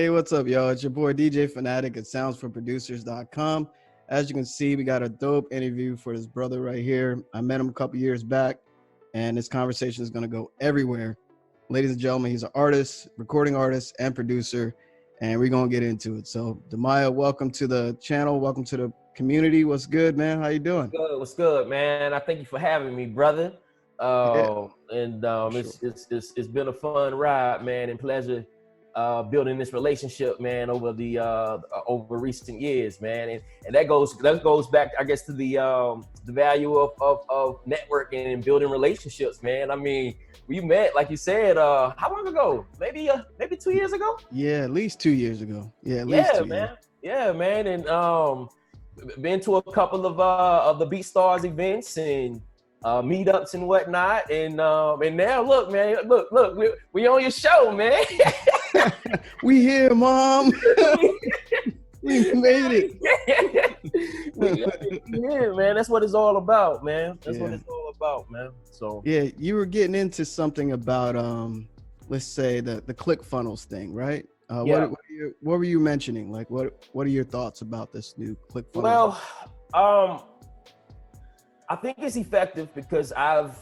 Hey, what's up, y'all? It's your boy DJ Fanatic at soundsforproducers.com. As you can see, we got a dope interview for this brother right here. I met him a couple years back, and this conversation is going to go everywhere. Ladies and gentlemen, he's an artist, recording artist, and producer, and we're going to get into it. So, Demaya, welcome to the channel. Welcome to the community. What's good, man? How you doing? What's good, man? I thank you for having me, brother. Sure. It's been a fun ride, man, and pleasure building this relationship, man, over recent years, man, and that goes back, I guess, to the value of networking and building relationships, man. I mean, we met, like you said, how long ago? Maybe 2 years ago. Yeah, at least 2 years ago. Yeah, at least 2 years. Yeah, man, and been to a couple of the BeatStars events and meetups and whatnot, and now look, man, look, we on your show, man. We here, Mom. We made it. Yeah, man, that's what it's all about, man. That's what it's all about, man. So yeah, you were getting into something about let's say the Clickfunnels thing, right? What were you mentioning? Like, what are your thoughts about this new Clickfunnels? Well, I think it's effective because I've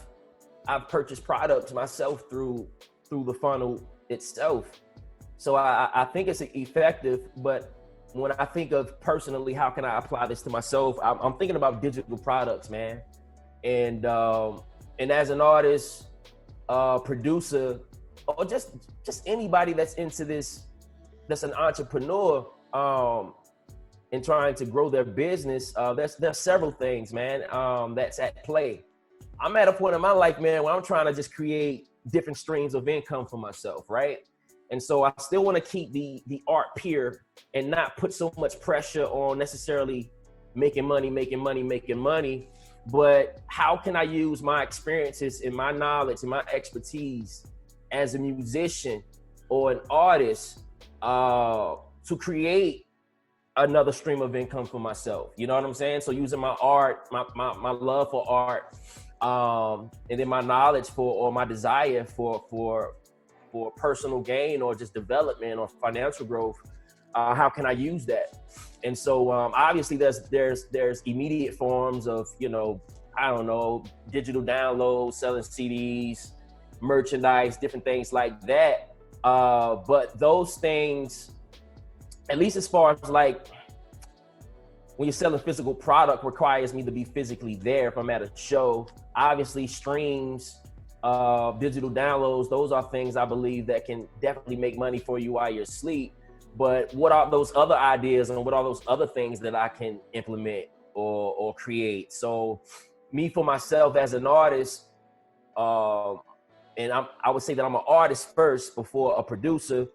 purchased products myself through the funnel itself. So I think it's effective, but when I think of personally, how can I apply this to myself? I'm thinking about digital products, man. And as an artist, producer, or just anybody that's into this, that's an entrepreneur, and trying to grow their business, there's several things, man, that's at play. I'm at a point in my life, man, where I'm trying to just create different streams of income for myself, right? And so I still want to keep the art pure and not put so much pressure on necessarily making money. But how can I use my experiences and my knowledge and my expertise as a musician or an artist to create another stream of income for myself? You know what I'm saying? So using my art, my love for art, and then my knowledge or my desire for personal gain or just development or financial growth, how can I use that? And so obviously there's immediate forms of, digital downloads, selling CDs, merchandise, different things like that. But those things, at least as far as like when you're selling physical product, requires me to be physically there if I'm at a show. Obviously streams, digital downloads, those are things I believe that can definitely make money for you while you're asleep. But what are those other ideas and what are those other things that I can implement or create? So me, for myself as an artist, and I would say that I'm an artist first before a producer,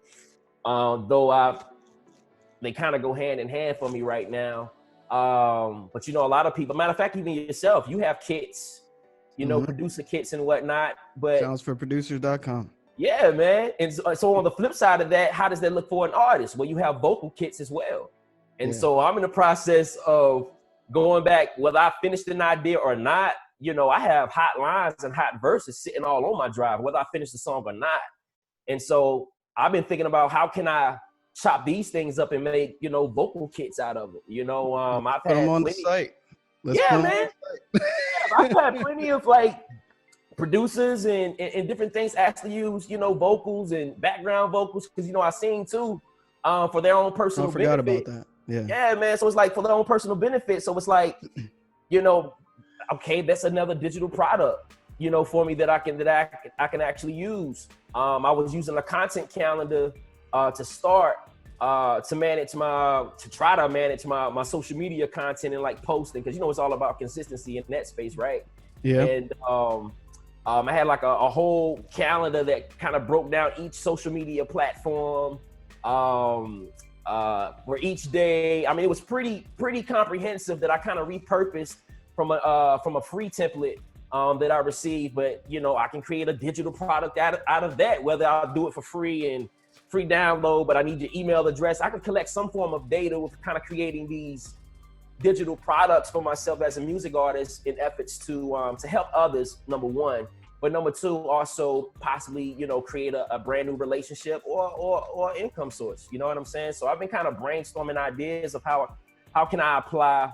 though they kind of go hand in hand for me right now. But a lot of people, matter of fact, even yourself, you have kits, producer kits and whatnot. But soundsforproducers.com. Yeah, man. And so on the flip side of that, how does that look for an artist? Well, you have vocal kits as well. And so I'm in the process of going back, whether I finished an idea or not. I have hot lines and hot verses sitting all on my drive, whether I finish the song or not. And so I've been thinking about how can I chop these things up and make, vocal kits out of it. I've put them on the site. Man. I've had plenty of like producers and different things actually use, vocals and background vocals, because I sing too, for their own personal benefit. I forgot about that. Yeah, man. So it's like for their own personal benefit. So it's like, okay, that's another digital product, for me that I can actually use. I was using a content calendar to start to try to manage my social media content and like posting, because it's all about consistency in that space, right? Yeah. And I had like a whole calendar that kind of broke down each social media platform for each day. I mean, it was pretty comprehensive that I kind of repurposed from a free template that I received. But I can create a digital product out of that, whether I'll do it for free and free download, but I need your email address. I can collect some form of data with kind of creating these digital products for myself as a music artist in efforts to help others, number one, But number two, also possibly, you know, create a brand new relationship or income source. You know what I'm saying? So I've been kind of brainstorming ideas of how can I apply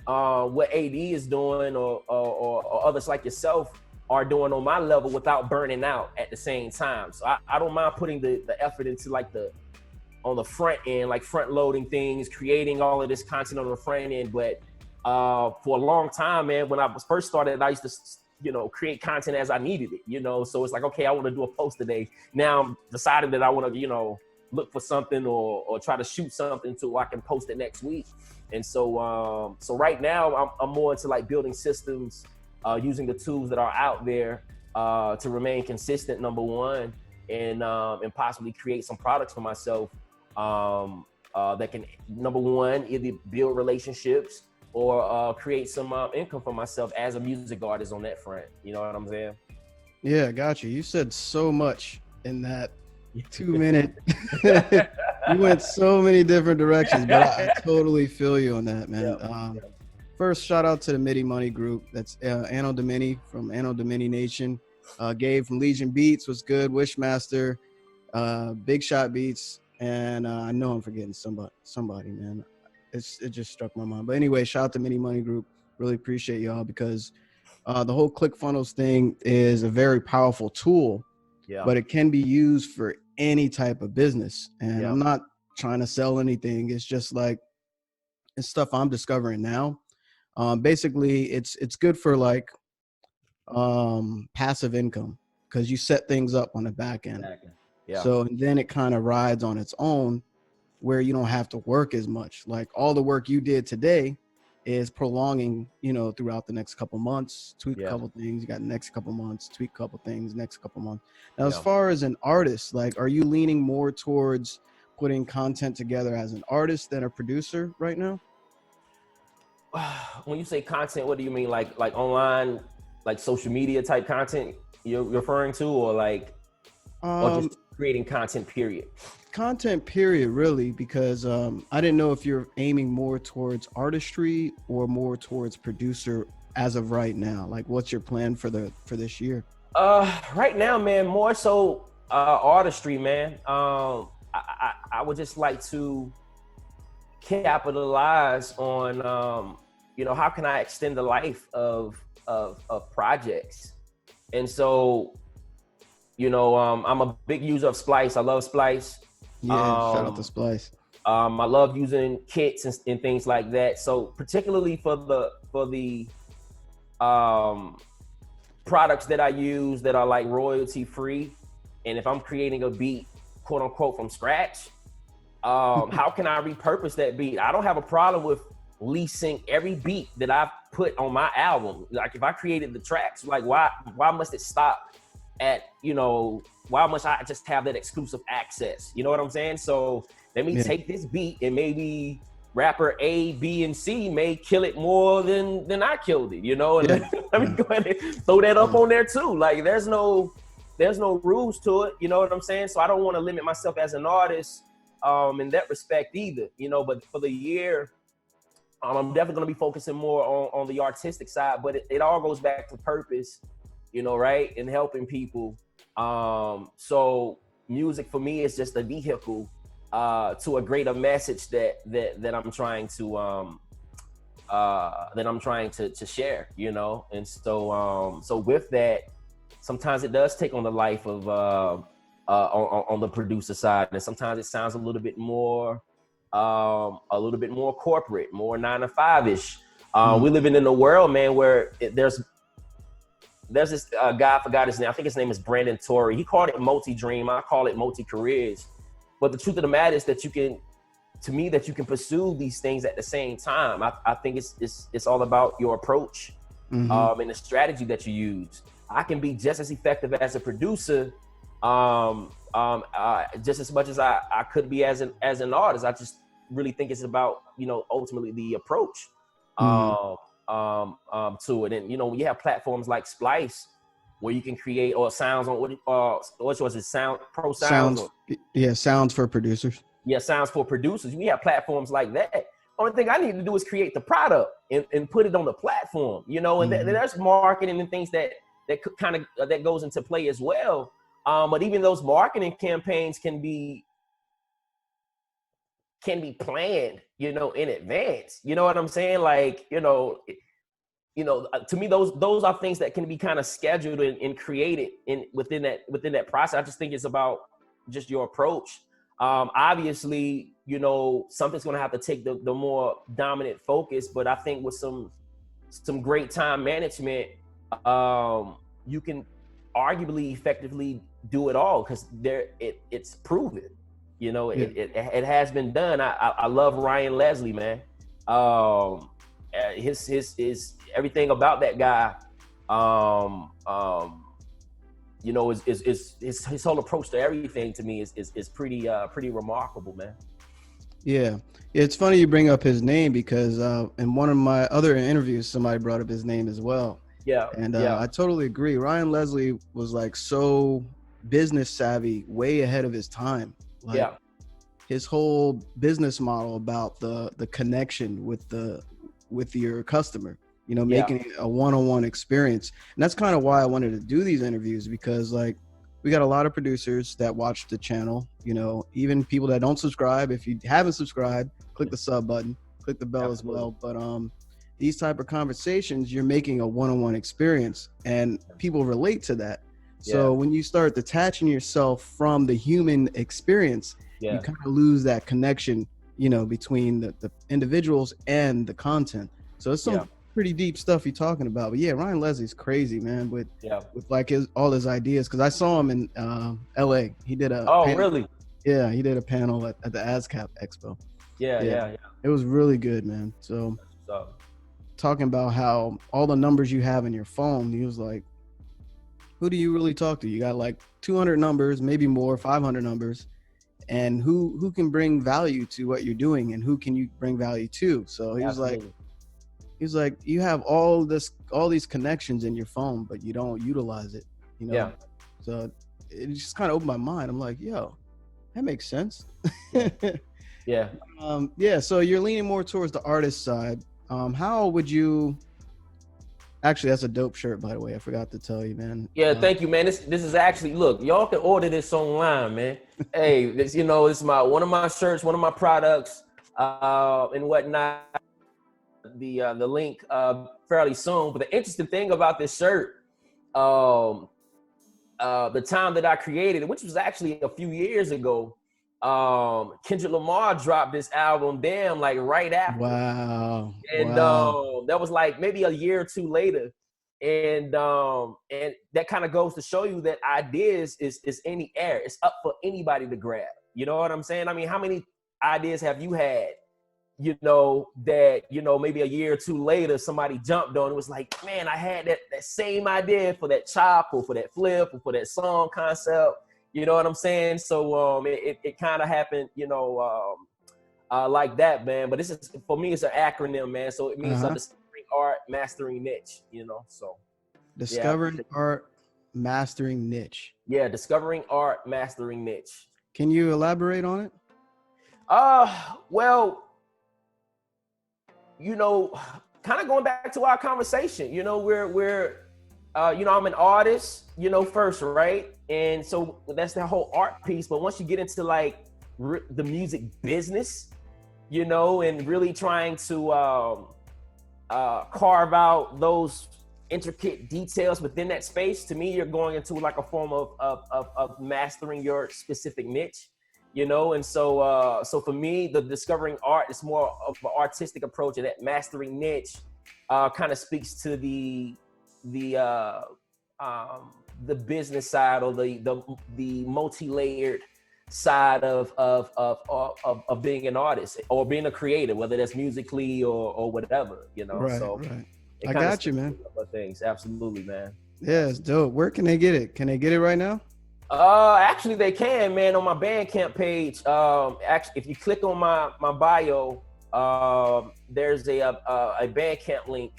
what AD is doing or others like yourself are doing on my level without burning out at the same time. So I don't mind putting the effort into like on the front end, like front loading things, creating all of this content on the front end. But for a long time, man, when I was first started, I used to, you know, create content as I needed it, you know? So it's like, okay, I want to do a post today. Now I'm deciding that I want to, you know, look for something or try to shoot something so I can post it next week. And so, so right now I'm more into like building systems, using the tools that are out there to remain consistent, number one, and possibly create some products for myself that can, number one, either build relationships or create some income for myself as a music artist on that front. You know what I'm saying? Yeah, got you. You said so much in that 2 minute. You went so many different directions, but I totally feel you on that, man. First, shout out to the MIDI Money group. That's Anno Domini from Anno Domini Nation. Gabe from Legion Beats was good. Wishmaster, Big Shot Beats, and I know I'm forgetting somebody, man. It just struck my mind. But anyway, shout out to MIDI Money group. Really appreciate y'all because the whole Clickfunnels thing is a very powerful tool, but it can be used for any type of business. And I'm not trying to sell anything. It's just like it's stuff I'm discovering now. Basically, it's good for like passive income because you set things up on the back end. So and then it kind of rides on its own where you don't have to work as much. Like all the work you did today is prolonging, you know, throughout the next couple months, tweak a couple things, you got next couple months, tweak a couple things, next couple months. Now, as far as an artist, like, are you leaning more towards putting content together as an artist than a producer right now? When you say content, what do you mean? Like online, like social media type content you're referring to, or like, or just creating content period? Content period, really, because I didn't know if you're aiming more towards artistry or more towards producer as of right now. Like, what's your plan for this year? Right now, man, more so artistry, man. I would just like to capitalize on you know, how can I extend the life of projects? And so, you know, I'm a big user of Splice. I love Splice. Yeah, shout out to Splice. I love using kits and things like that. So particularly for the products that I use that are like royalty free, and if I'm creating a beat, quote unquote, from scratch, how can I repurpose that beat? I don't have a problem with leasing every beat that I've put on my album. Like if I created the tracks, like why must it stop at, you know, why must I just have that exclusive access? You know what I'm saying? So let me take this beat and maybe rapper A, B, and C may kill it more than I killed it, you know? And let me go ahead and throw that up on there too. Like there's no rules to it, you know what I'm saying? So I don't want to limit myself as an artist in that respect either, you know, but for the year, I'm definitely going to be focusing more on the artistic side, but it all goes back to purpose, you know, right? And helping people. So music for me is just a vehicle to a greater message that I'm trying to share, you know? And so, so with that, sometimes it does take on the life of, on the producer side. And sometimes it sounds a little bit more corporate, more 9-to-5-ish. We living in a world, man, where there's this guy, I forgot his name. I think his name is Brandon Torrey. He called it multi-dream. I call it multi-careers. But the truth of the matter is that you can pursue these things at the same time. I think it's all about your approach and the strategy that you use. I can be just as effective as a producer, just as much as I could be as an artist. I just really think it's about, you know, ultimately the approach to it. And, you know, when you have platforms like Splice where you can create or sounds on what was it, Sounds sounds for producers. Yeah, sounds for producers. We have platforms like that. Only thing I need to do is create the product and put it on the platform, you know, and there's marketing and things that that goes into play as well. But even those marketing campaigns can be planned, you know, in advance. You know what I'm saying? Like, to me, those are things that can be kind of scheduled and created within that process. I just think it's about just your approach. Obviously, you know, something's going to have to take the more dominant focus, but I think with some great time management, you can arguably effectively do it all, because it's proven. You know, it has been done. I love Ryan Leslie, man. His everything about that guy, you know, is his whole approach to everything to me is pretty remarkable, man. Yeah, it's funny you bring up his name, because in one of my other interviews, somebody brought up his name as well. Yeah, and I totally agree. Ryan Leslie was like so business savvy, way ahead of his time. Like, his whole business model about the connection with your customer, you know, making it a one-on-one experience. And that's kind of why I wanted to do these interviews, because like, we got a lot of producers that watch the channel, you know, even people that don't subscribe. If you haven't subscribed, click the sub button, click the bell as well. But these type of conversations, you're making a one-on-one experience, and people relate to that. So when you start detaching yourself from the human experience, you kind of lose that connection, you know, between the individuals and the content. So it's some pretty deep stuff you're talking about. But yeah, Ryan Leslie's crazy, man, with like all his ideas. Because I saw him in LA. He did a panel. Really? Yeah, he did a panel at the ASCAP Expo. Yeah. It was really good, man. So talking about how all the numbers you have in your phone, he was like, who do you really talk to? You got like 200 numbers, maybe more, 500 numbers. And who can bring value to what you're doing, and who can you bring value to? So he was like, you have all these connections in your phone, but you don't utilize it, you know? Yeah. So it just kind of opened my mind. I'm like, yo, that makes sense. Yeah. So you're leaning more towards the artist side. How would you, actually, that's a dope shirt, by the way. I forgot to tell you, man. Yeah, thank you, man. This is actually, look, y'all can order this online, man. Hey, this, you know, it's one of my shirts, one of my products, and whatnot. The link fairly soon. But the interesting thing about this shirt, the time that I created it, which was actually a few years ago, Kendrick Lamar dropped this album, Damn, like right after. Wow. And that was like maybe a year or two later. And that kind of goes to show you that ideas is in the air. It's up for anybody to grab. You know what I'm saying? I mean, how many ideas have you had, you know, that, you know, maybe a year or two later, somebody jumped on, it was like, man, I had that same idea for that chop or for that flip or for that song concept. You know what I'm saying? So it kind of happened, you know, like that, man. But this is, for me, it's an acronym, man. So it means discovering art, mastering niche, you know, so. Discovering art, mastering niche. Yeah, discovering art, mastering niche. Can you elaborate on it? Well, you know, kind of going back to our conversation, you know, we're you know, I'm an artist, you know, first, right? And so that's the whole art piece. But once you get into like the music business, you know, and really trying to carve out those intricate details within that space, to me, you're going into like a form of mastering your specific niche, you know. And so for me, the discovering art is more of an artistic approach, and that mastering niche kind of speaks to the business side, or the multi-layered side of being an artist or being a creator, whether that's musically or whatever, you know. Right, so right. I got you, man. Things, absolutely, man. Yeah, it's dope. Where can they get it? Can they get it right now? Actually, they can, man, on my Bandcamp page. Actually, if you click on my bio, there's a Bandcamp link,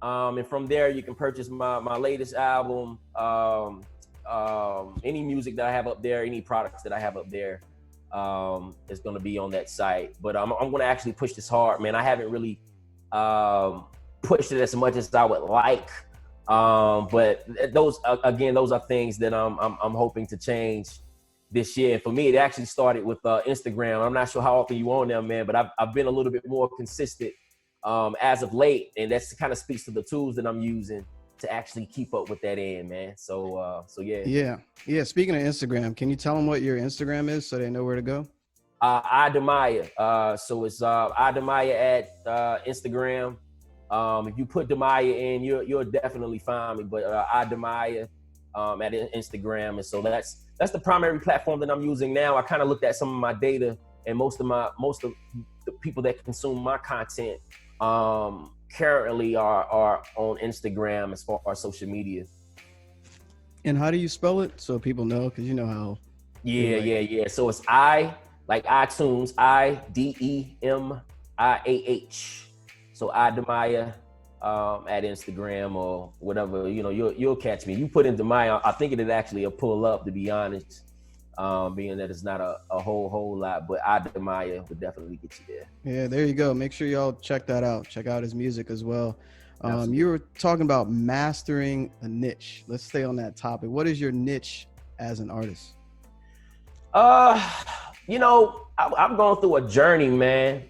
and from there you can purchase my latest album, any music that I have up there, any products that I have up there, is going to be on that site. But I'm going to actually push this hard, man. I haven't really pushed it as much as I would like, But those again, those are things that I'm hoping to change this year. And for me, it actually started with Instagram. I'm not sure how often you on there, man, but I've been a little bit more consistent as of late, and that's kind of speaks to the tools that I'm using to actually keep up with that end, man. So yeah. Yeah. Speaking of Instagram, can you tell them what your Instagram is so they know where to go? Idemaya. So it's Idemaya at Instagram. If you put Demaya in, you'll definitely find me. But Idemaya at Instagram, and so that's the primary platform that I'm using now. I kind of looked at some of my data, and most of the people that consume my content currently are on Instagram as far as social media. And how do you spell it so people know? Because you know how. Yeah. So it's I, like iTunes, IDEMIAH. So Idemaya at Instagram or whatever, you'll catch me. You put in Demaya, I think it'd actually pull up, to be honest. Being that it's not a whole lot, but Idemaya would definitely get you there. Yeah, there you go. Make sure y'all check that out. Check out his music as well. You were talking about mastering a niche. Let's stay on that topic. What is your niche as an artist? I'm going through a journey, man,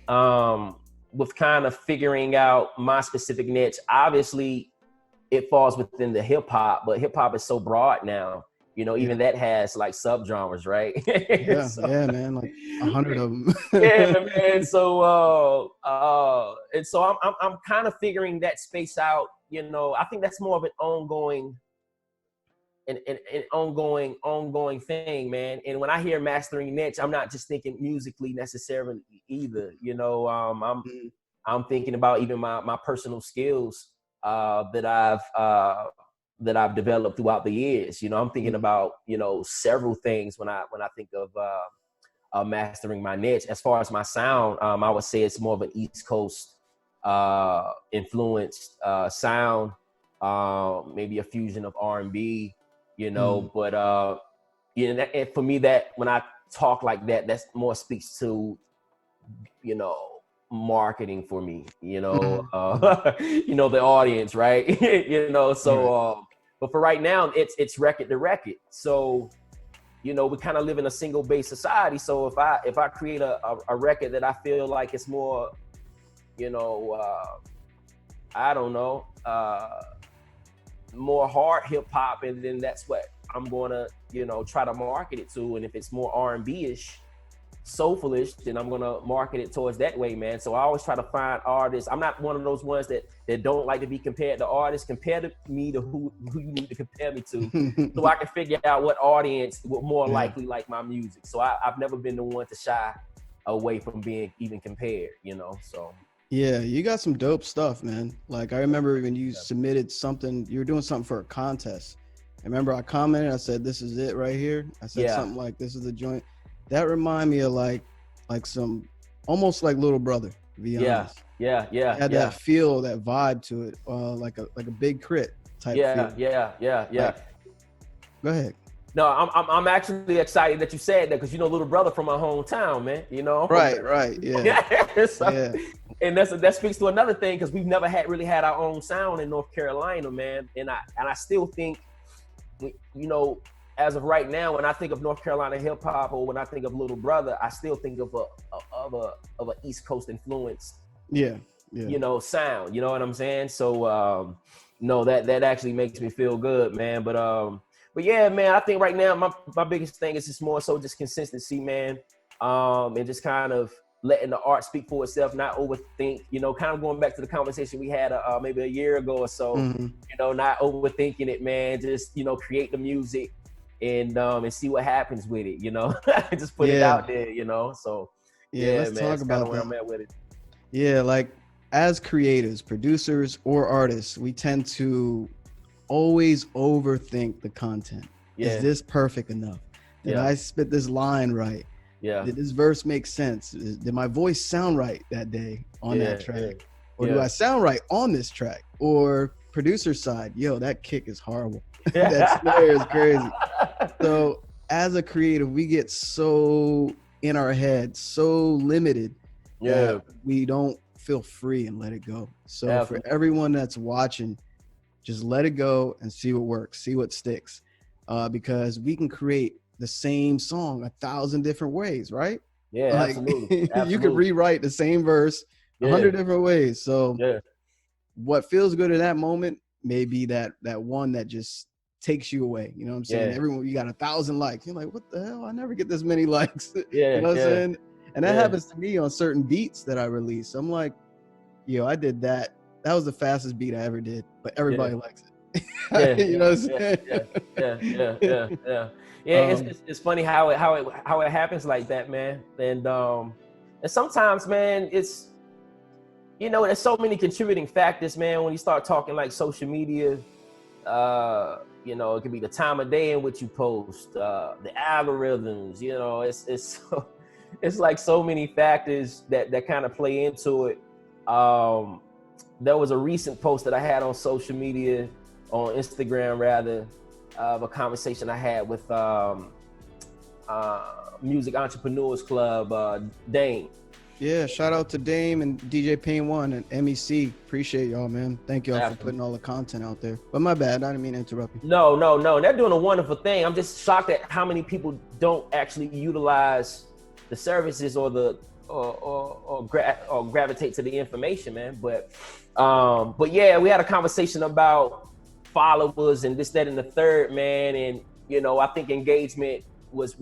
with kind of figuring out my specific niche. Obviously, it falls within the hip hop, but hip hop is so broad now. Even that has like subgenres, right? Yeah, yeah, man, like 100 of them. Yeah, man. So, and so I'm kind of figuring that space out. I think that's more of an ongoing thing, man. And when I hear mastering niche, I'm not just thinking musically necessarily either. I'm thinking about even my personal skills that I've developed throughout the years. I'm thinking about several things when I think of mastering my niche. As far as my sound, I would say it's more of an East Coast influenced sound, maybe a fusion of R&B. But and for me, that when I talk like that, that's more speaks to marketing for me, the audience, right? So but for right now, it's record to record. So we kind of live in a single base society. So if I create a record that I feel like it's more I don't know, more hard hip hop, and then that's what I'm gonna try to market it to. And if it's more R&B-ish, soulful-ish, then I'm gonna market it towards that way, man. So I always try to find artists. I'm not one of those ones that don't like to be compared to artists. Compare to me to who you need to compare me to, so I can figure out what audience would more likely like my music. So I've never been the one to shy away from being even compared, so. Yeah, you got some dope stuff, man. Like I remember when you submitted something, you were doing something for a contest. I remember I commented, I said, "This is it right here." I said something like, "This is the joint." That remind me of like some almost like Little Brother, to be honest. Yeah. It had that feel, that vibe to it, like a Big Crit type feel. Yeah. Like, go ahead. No, I'm actually excited that you said that, because Little Brother from my hometown, man. Right, yeah. So, and that speaks to another thing, because we've never really had our own sound in North Carolina, man. And I still think, as of right now, when I think of North Carolina hip hop, or when I think of Little Brother, I still think of a East Coast influence. Yeah. Sound. You know what I'm saying? So no, that actually makes me feel good, man. But yeah, man, I think right now my biggest thing is just more so just consistency, man. And just kind of letting the art speak for itself, not overthink, kind of going back to the conversation we had maybe a year ago or so, not overthinking it, man. Just, create the music and see what happens with it, just put it out there, so let's man, talk about where I'm at with it. Yeah, like as creators, producers, or artists, we tend to always overthink the content. Is this perfect enough? Did I spit this line right? Did this verse make sense? Did my voice sound right that day on that track? Or do I sound right on this track? Or producer side, that kick is horrible. That snare is crazy. So as a creative, we get so in our head, so limited that we don't feel free and let it go. So for everyone that's watching, Just let it go and see what works, see what sticks. Because we can create the same song 1,000 different ways, right? Yeah, Like absolutely. you could rewrite the same verse 100 different ways. So what feels good in that moment may be that one that just takes you away. You know what I'm saying? Everyone, you got 1,000 likes. You're like, what the hell? I never get this many likes. You know what I'm saying? And that happens to me on certain beats that I release. I'm like, yo, I did that. That was the fastest beat I ever did, but everybody likes it. You know what I'm saying? It's funny how it happens like that, man. And sometimes, man, it's, you know, there's so many contributing factors, man. When you start talking like social media, you know, it could be the time of day in which you post, the algorithms. You know, it's like so many factors that kind of play into it. There was a recent post that I had on social media, on Instagram rather, of a conversation I had with Music Entrepreneurs Club, Dame. Yeah, shout out to Dame and DJ Pain One and MEC. Appreciate y'all, man. Thank y'all for putting all the content out there. But my bad, I didn't mean to interrupt you. No. They're doing a wonderful thing. I'm just shocked at how many people don't actually utilize the services or the or gravitate to the information, man. But yeah, we had a conversation about followers and this, that, and the third, man. And you know, I think engagement was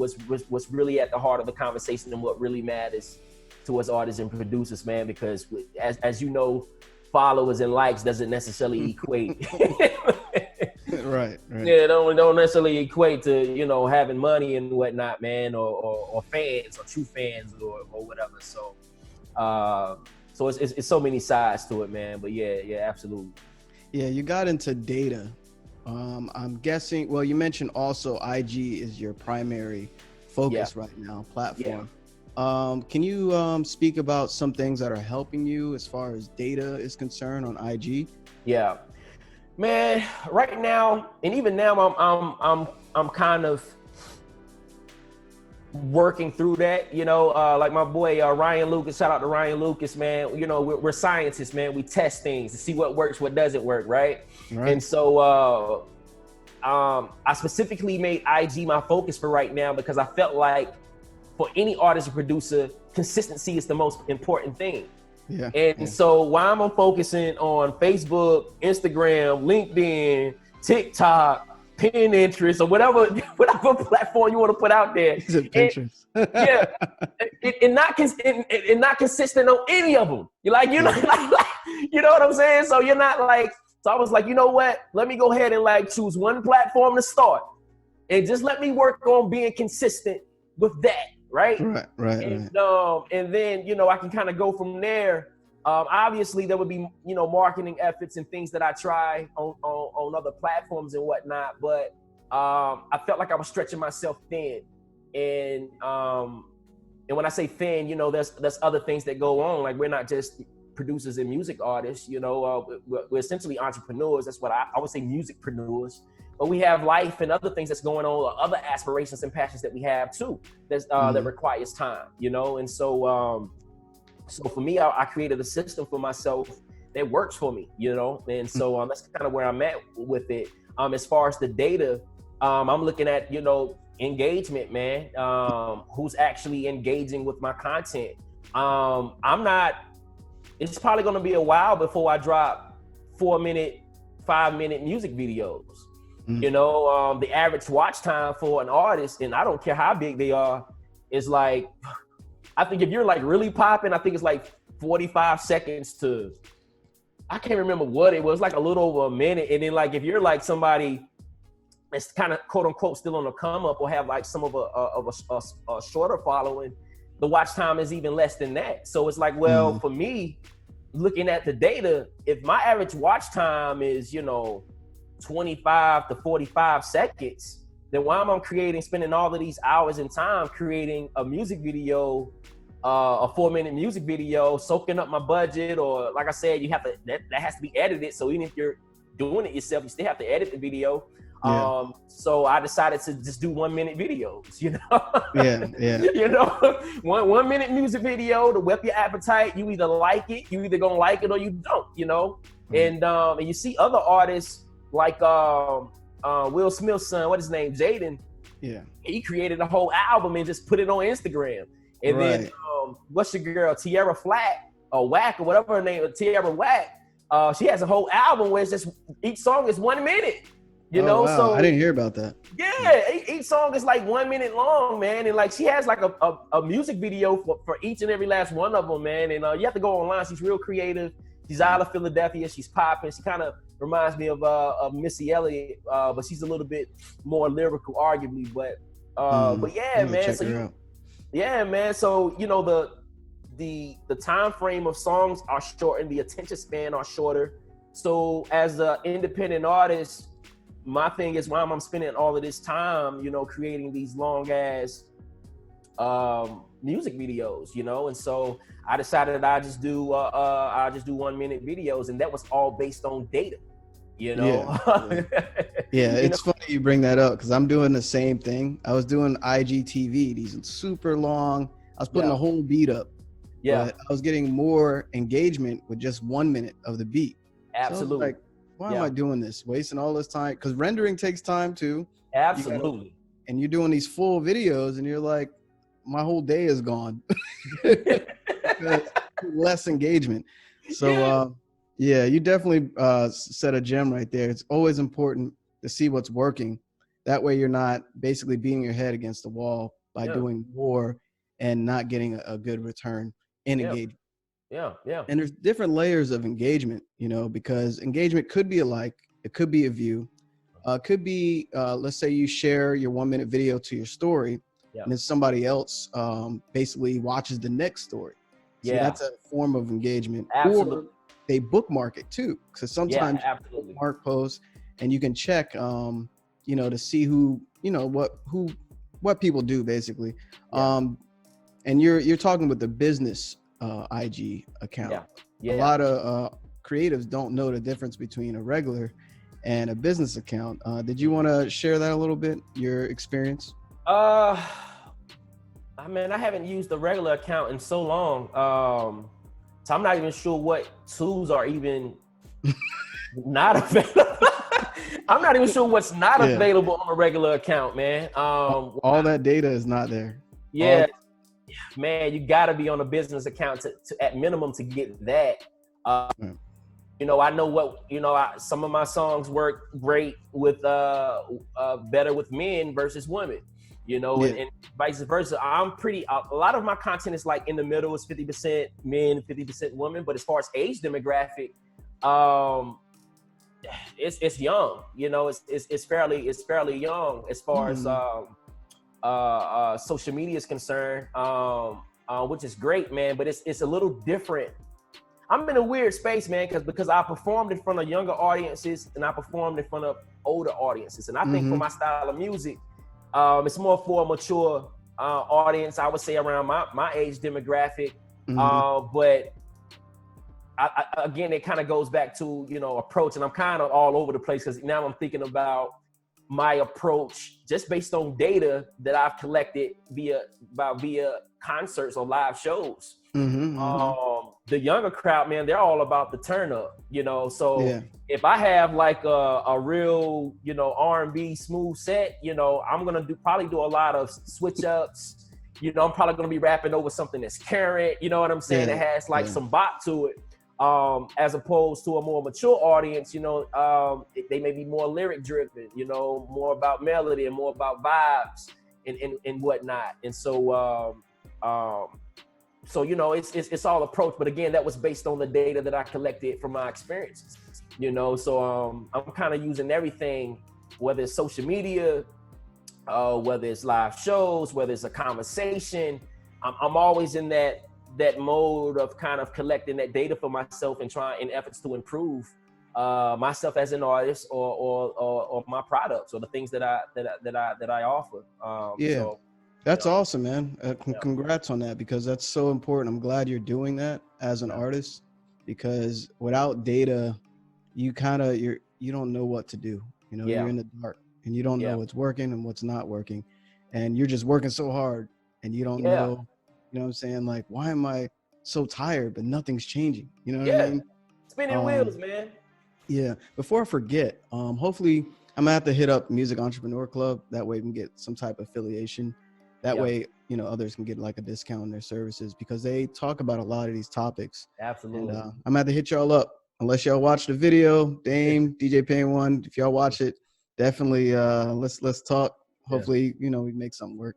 really at the heart of the conversation and what really matters to us artists and producers, man. Because as you know, followers and likes doesn't necessarily equate. Right. Yeah, don't necessarily equate to, you know, having money and whatnot, man, or fans or true fans or whatever. So it's so many sides to it, man. But yeah, absolutely. Yeah, you got into data. I'm guessing. Well, you mentioned also IG is your primary focus right now, platform. Yeah. Can you speak about some things that are helping you as far as data is concerned on IG? Yeah. Man, right now, and even now, I'm kind of working through that, you know, like my boy Ryan Lucas. Shout out to Ryan Lucas, man. You know, we're scientists, man. We test things to see what works, what doesn't work, right? And so I specifically made IG my focus for right now because I felt like for any artist or producer, consistency is the most important thing. So while I'm focusing on Facebook, Instagram, LinkedIn, TikTok, Pinterest, or whatever platform you want to put out there, Pinterest. and not consistent on any of them. You're like, you know, you know what I'm saying? So you're not like. So I was like, you know what? Let me go ahead and like choose one platform to start, and just let me work on being consistent with that. Right. And then, you know, I can kind of go from there. Obviously, there would be, you know, marketing efforts and things that I try on other platforms and whatnot. But I felt like I was stretching myself thin. And when I say thin, you know, there's other things that go on. Like, we're not just producers and music artists, you know, we're essentially entrepreneurs. That's what I would say, musicpreneurs. But we have life and other things that's going on, other aspirations and passions that we have too, that requires time, you know? And so, so for me, I created a system for myself that works for me, you know? And so that's kind of where I'm at with it. As far as the data, I'm looking at, you know, engagement, man. Who's actually engaging with my content? It's probably gonna be a while before I drop 4-minute, 5-minute music videos. You know, the average watch time for an artist, and I don't care how big they are, is like, I think if you're like really popping, I think it's like 45 seconds to, I can't remember what it was, like a little over a minute. And then like, if you're like somebody that's kind of quote unquote still on the come up or have like some of a shorter following, the watch time is even less than that. So it's like, well, for me, looking at the data, if my average watch time is, you know, 25 to 45 seconds, then why am I spending all of these hours in time creating a music video, a 4-minute music video, soaking up my budget? Or like I said, you have to, that has to be edited. So even if you're doing it yourself, you still have to edit the video. So I decided to just do 1-minute videos, you know? You know, 1-minute music video to whet your appetite. You either like it, you either gonna like it or you don't, you know? And you see other artists like Will Smith's son, what his name, Jaden. Yeah. He created a whole album and just put it on Instagram. And Right. then what's your girl, Tierra Flack or Whack or whatever her name, Tierra Whack. She has a whole album where it's just each song is 1 minute. You know, wow. so I didn't hear about that. Yeah, each song is like 1 minute long, man. And like she has like a music video for each and every last one of them, man. And you have to go online. She's real creative. She's out of Philadelphia. She's popping. She kind of reminds me of Missy Elliott, but she's a little bit more lyrical, arguably. But yeah, man. So yeah, man. So you know the time frame of songs are short and the attention span are shorter. So as an independent artist, my thing is, why I'm spending all of this time, you know, creating these long ass music videos, you know. And so I decided that I just do 1 minute videos, and that was all based on data, you know. Yeah, it's funny you bring that up because I'm doing the same thing. I was doing IGTV, these super long. I was putting a whole beat up. Yeah, but I was getting more engagement with just 1 minute of the beat. Absolutely. So like, why am I doing this? Wasting all this time? Because rendering takes time too. Absolutely. And you're doing these full videos and you're like, my whole day is gone. Less engagement. So yeah, you definitely set a gem right there. It's always important to see what's working. That way you're not basically beating your head against the wall by doing more and not getting a good return in engagement. Yeah. And there's different layers of engagement, you know, because engagement could be a like, it could be a view, could be, let's say you share your 1 minute video to your story, and then somebody else basically watches the next story. So that's a form of engagement. Absolutely. Or they bookmark it too, because sometimes you bookmark posts and you can check, you know, to see who, you know, what people do basically. And you're talking with the business IG account. A lot of creatives don't know the difference between a regular and a business account. Did you want to share that a little bit, your experience? I mean, I haven't used the regular account in so long, so I'm not even sure what tools are even not available. I'm not even sure what's not available on a regular account, man. All that data is not there. Yeah. Man, you gotta be on a business account to at minimum to get that. You know, I know what, you know, some of my songs work great with better with men versus women, you know, and vice versa. I'm pretty, a lot of my content is like in the middle. It's 50% men, 50% women. But as far as age demographic, it's young, you know, it's fairly young as far as social media is concerned, which is great, man. But it's a little different. I'm in a weird space, man, because I performed in front of younger audiences and I performed in front of older audiences. And I think for my style of music, it's more for a mature audience, I would say around my age demographic. But again, it kind of goes back to, you know, approach. And I'm kind of all over the place because now I'm thinking about my approach just based on data that I've collected via concerts or live shows. The younger crowd, man, they're all about the turn up, you know. So if I have like a real, you know, R&B smooth set, you know, I'm gonna probably do a lot of switch ups. You know, I'm probably gonna be rapping over something that's current. You know what I'm saying? It has like some bop to it. As opposed to a more mature audience, you know, they may be more lyric driven, you know, more about melody and more about vibes and whatnot. And so, so, you know, it's all approach. But again, that was based on the data that I collected from my experiences, you know. So I'm kind of using everything, whether it's social media, whether it's live shows, whether it's a conversation. I'm always in that mode of kind of collecting that data for myself and trying in efforts to improve myself as an artist or my products or the things that I offer. So, that's awesome, man. Congrats on that, because that's so important. I'm glad you're doing that as an artist, because without data, you don't know what to do. You know, you're in the dark and you don't know what's working and what's not working, and you're just working so hard and you don't know. You know what I'm saying? Like, why am I so tired, but nothing's changing? You know what I mean? Spinning wheels, man. Yeah. Before I forget, hopefully I'm gonna have to hit up Music Entrepreneur Club. That way we can get some type of affiliation. That Yeah, way, you know, others can get like a discount on their services because they talk about a lot of these topics. And absolutely. I'm gonna have to hit y'all up. Unless y'all watch the video, Dame, DJ Pain One. If y'all watch it, definitely let's talk. Yeah. Hopefully, you know, we make something work.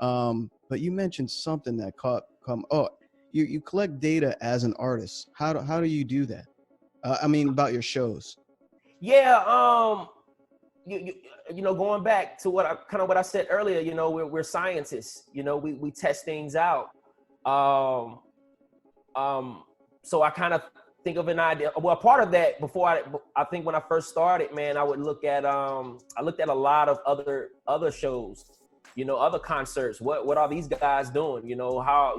But you mentioned something that caught come. Oh, you collect data as an artist. How do you do that? I mean, about your shows. Yeah, you, you know, going back to what I said earlier, you know, we're scientists. You know, we test things out. Um, so I kind of think of an idea. Well, part of that before I think when I first started, man, I would look at I looked at a lot of other shows, you know, other concerts. What are these guys doing? You know, how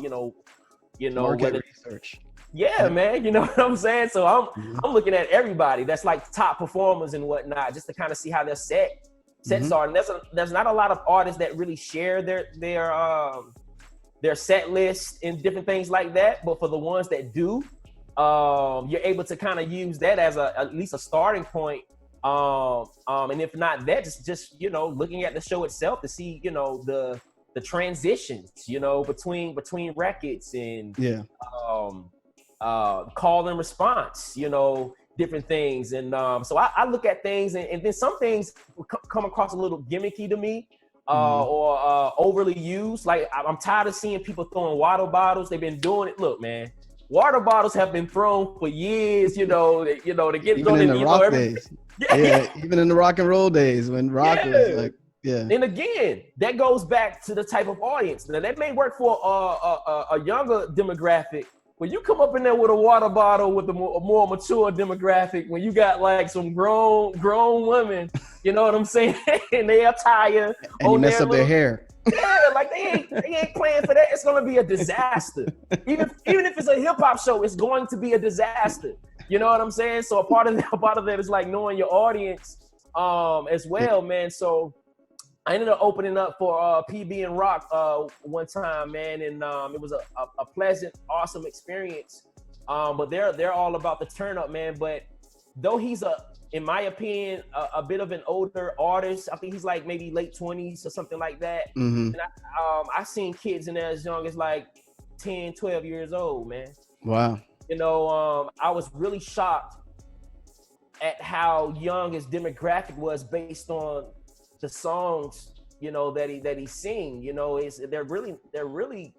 Market whether research. yeah, Yep. man, you know what I'm saying? So Mhm. I'm looking at everybody that's like top performers and whatnot, just to kind of see how their sets Mhm. are. And there's not a lot of artists that really share their set list and different things like that. But for the ones that do, you're able to kind of use that as at least a starting point. And if not that, just you know, looking at the show itself to see, you know, the transitions, you know, between records and Yeah. um call and response, you know, different things. And so I look at things, and then some things come across a little gimmicky to me, Mhm. or overly used. Like I'm tired of seeing people throwing water bottles. They've been doing it. Look, man, water bottles have been thrown for years. To get Even thrown in in. the You know, rock every days. yeah, Yeah. Even in the rock and roll days when rock was yeah. like, yeah. And again, that goes back to the type of audience. Now, that may work for a younger demographic. When you come up in there with a water bottle with a more mature demographic, when you got like some grown women, you know what I'm saying? And they attire And you on mess their up their little, hair. yeah, like they ain't playing for that. It's gonna be a disaster. Even if it's a hip hop show, it's going to be a disaster. You know what I'm saying? So a part of that is like knowing your audience as Yeah. well, man. So I ended up opening up for PB and Rock one time, man, and it was a pleasant, awesome experience. But they're all about the turn up, man. But though he's in my opinion, a bit of an older artist. I think he's like maybe late 20s or something like that. Mhm. And I seen kids in there as young as like 10, 12 years old, man. Wow. You know, I was really shocked at how young his demographic was based on the songs, you know, that he sing. You know, they're really,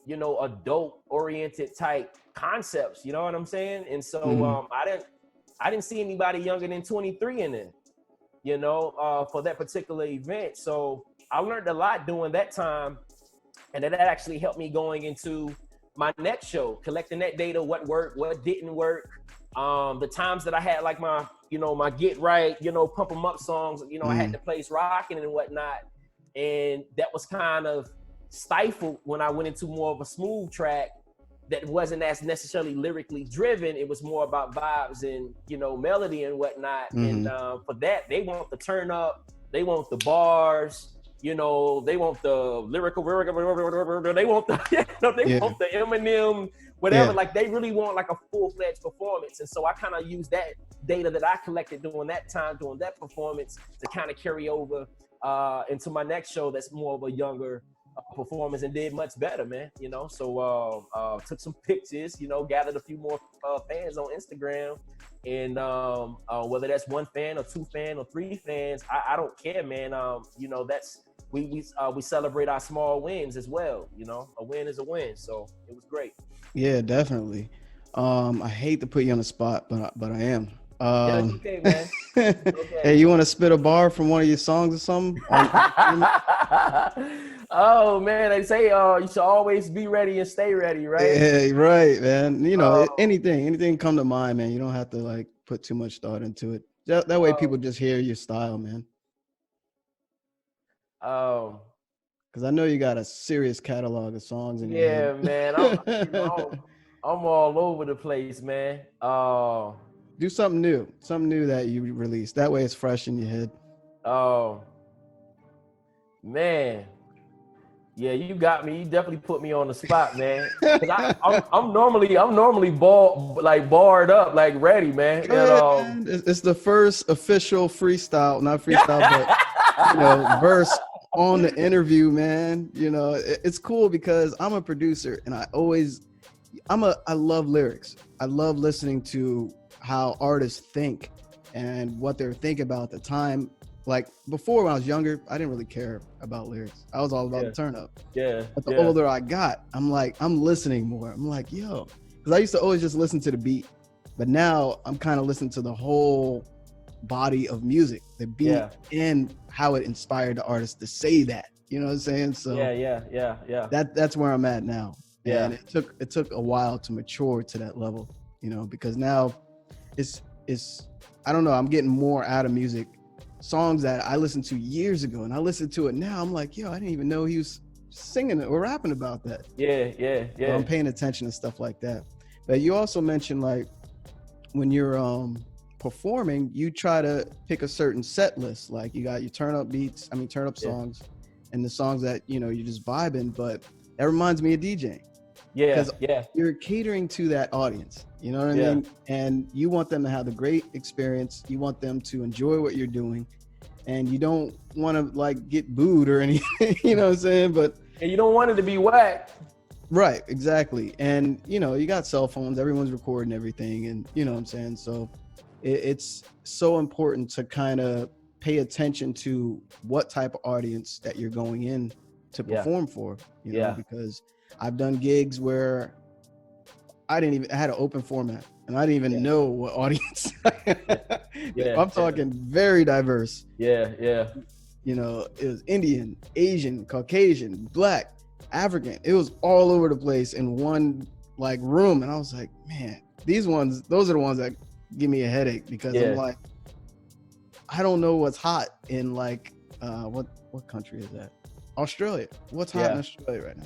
you know, adult oriented type concepts. You know what I'm saying? And so Mhm. I didn't see anybody younger than 23 in it, you know, for that particular event. So I learned a lot during that time, and that actually helped me going into my next show, collecting that data, what worked, what didn't work, the times that I had like my get right, you know, pump 'em up songs, you know, I had Mhm. the place rocking and whatnot, and that was kind of stifled when I went into more of a smooth track that wasn't as necessarily lyrically driven. It was more about vibes and, you know, melody and whatnot. And Mhm. for that, they want the turn up, they want the bars, you know, they want the lyrical, they want the, you know, they Yeah. want the Eminem, whatever. Yeah. Like they really want like a full-fledged performance. And so I kind of use that data that I collected during that time, during that performance, to kind of carry over into my next show that's more of a younger performance, and did much better, man. You know, so took some pictures, you know, gathered a few more fans on Instagram, and whether that's one fan or two fan or three fans, I don't care, man. You know, that's we celebrate our small wins as well. You know, a win is a win, so it was great. Yeah, definitely. I hate to put you on the spot, but I am. Yeah, it's okay, man. It's Hey, okay. you want to spit a bar from one of your songs or something on camera? Oh man, they say you should always be ready and stay ready, right? Yeah, right, man. You know, Um, anything come to mind, man. You don't have to like put too much thought into it. That way, people just hear your style, man. um, Because I know you got a serious catalog of songs in your yeah, man. head. I'm all over the place, man. Do something new that you release. That way, it's fresh in your head. Oh, man. Yeah, you got me. You definitely put me on the spot, man. Cause I'm normally barred up, like ready, man. Go ahead, man. It's the first official freestyle, not freestyle, but verse on the interview, man. It's cool because I'm a producer and I love lyrics. I love listening to how artists think and what they're thinking about at the time. Like before, when I was younger, I didn't really care about lyrics. I was all about the turn up. Yeah. But the older I got, I'm listening more. I'm like, yo, because I used to always just listen to the beat, but now I'm kind of listening to the whole body of music, the beat and how it inspired the artist to say that. You know what I'm saying? So yeah. That's where I'm at now. Yeah. And it took a while to mature to that level, because now it's I don't know, I'm getting more out of music. Songs that I listened to years ago and I listen to it now, I'm like, yo, I didn't even know he was singing it or rapping about that. Yeah. So I'm paying attention to stuff like that. But you also mentioned, like, when you're performing, you try to pick a certain set list. Like you got your turn up songs and the songs that, you're just vibing. But that reminds me of DJing. Yeah. You're catering to that audience. You know what I mean? And you want them to have a great experience. You want them to enjoy what you're doing. And you don't want to like get booed or anything, you know what I'm saying? And you don't want it to be whack. Right, exactly. And you got cell phones, everyone's recording everything, and you know what I'm saying? So it's so important to kind of pay attention to what type of audience that you're going in to perform for, because I've done gigs where I had an open format and I didn't even know what audience. I'm talking very diverse. Yeah. It was Indian, Asian, Caucasian, Black, African. It was all over the place in one like room. And I was like, man, those are the ones that give me a headache because I'm like, I don't know what's hot in like, what country is that? Australia. What's hot in Australia right now?